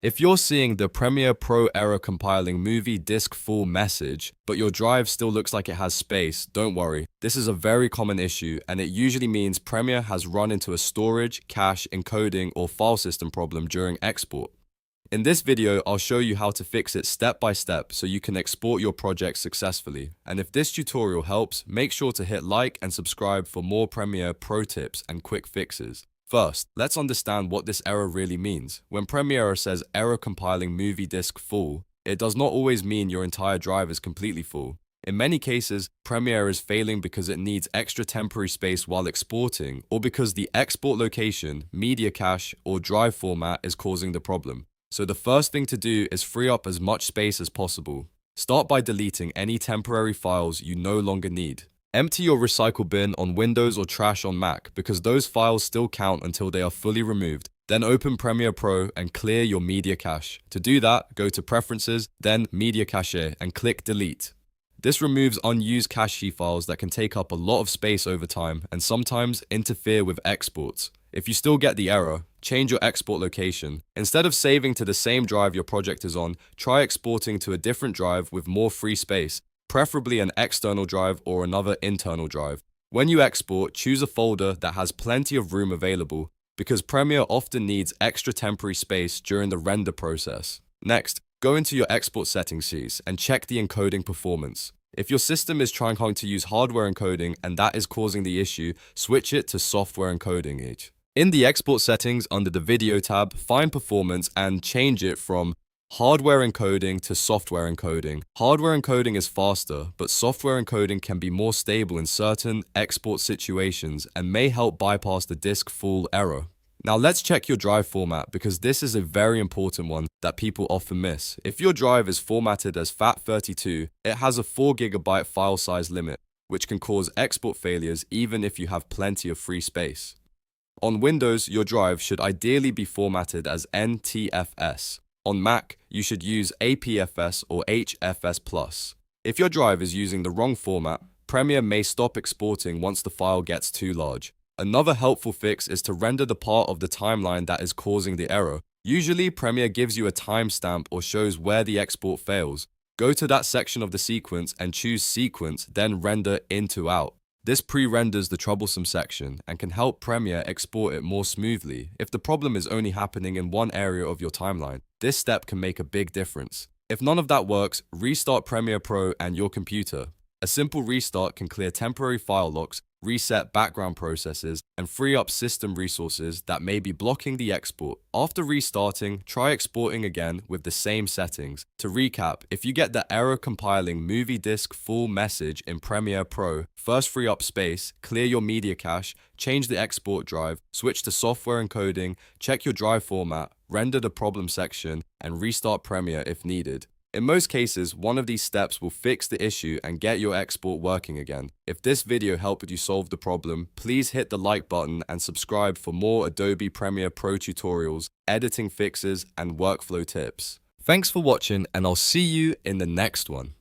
If you're seeing the Premiere Pro error compiling movie disk full message, but your drive still looks like it has space, don't worry. This is a very common issue, and it usually means Premiere has run into a storage, cache, encoding, or file system problem during export. In this video, I'll show you how to fix it step by step so you can export your project successfully. And if this tutorial helps, make sure to hit like and subscribe for more Premiere Pro tips and quick fixes. First, let's understand what this error really means. When Premiere says error compiling movie disk full, it does not always mean your entire drive is completely full. In many cases, Premiere is failing because it needs extra temporary space while exporting, or because the export location, media cache, or drive format is causing the problem. So the first thing to do is free up as much space as possible. Start by deleting any temporary files you no longer need. Empty your recycle bin on Windows or trash on Mac because those files still count until they are fully removed. Then open Premiere Pro and clear your media cache. To do that, go to Preferences, then Media Cache and click Delete. This removes unused cache files that can take up a lot of space over time and sometimes interfere with exports. If you still get the error, change your export location. Instead of saving to the same drive your project is on, try exporting to a different drive with more free space, preferably an external drive or another internal drive. When you export, choose a folder that has plenty of room available because Premiere often needs extra temporary space during the render process. Next, go into your export settings sheets and check the encoding performance. If your system is trying hard to use hardware encoding and that is causing the issue, switch it to software encoding each. In the export settings under the video tab, find performance and change it from hardware encoding to software encoding. Hardware encoding is faster, but software encoding can be more stable in certain export situations and may help bypass the disk full error. Now let's check your drive format because this is a very important one that people often miss. If your drive is formatted as FAT32, it has a 4 GB file size limit, which can cause export failures even if you have plenty of free space. On Windows, your drive should ideally be formatted as NTFS. On Mac, you should use APFS or HFS+. If your drive is using the wrong format, Premiere may stop exporting once the file gets too large. Another helpful fix is to render the part of the timeline that is causing the error. Usually, Premiere gives you a timestamp or shows where the export fails. Go to that section of the sequence and choose Sequence, then Render Into Out. This pre-renders the troublesome section and can help Premiere export it more smoothly. If the problem is only happening in one area of your timeline, this step can make a big difference. If none of that works, restart Premiere Pro and your computer. A simple restart can clear temporary file locks, reset background processes, and free up system resources that may be blocking the export. After restarting, try exporting again with the same settings. To recap, if you get the error compiling movie disk full message in Premiere Pro, first free up space, clear your media cache, change the export drive, switch to software encoding, check your drive format, render the problem section, and restart Premiere if needed. In most cases, one of these steps will fix the issue and get your export working again. If this video helped you solve the problem, please hit the like button and subscribe for more Adobe Premiere Pro tutorials, editing fixes, and workflow tips. Thanks for watching, and I'll see you in the next one.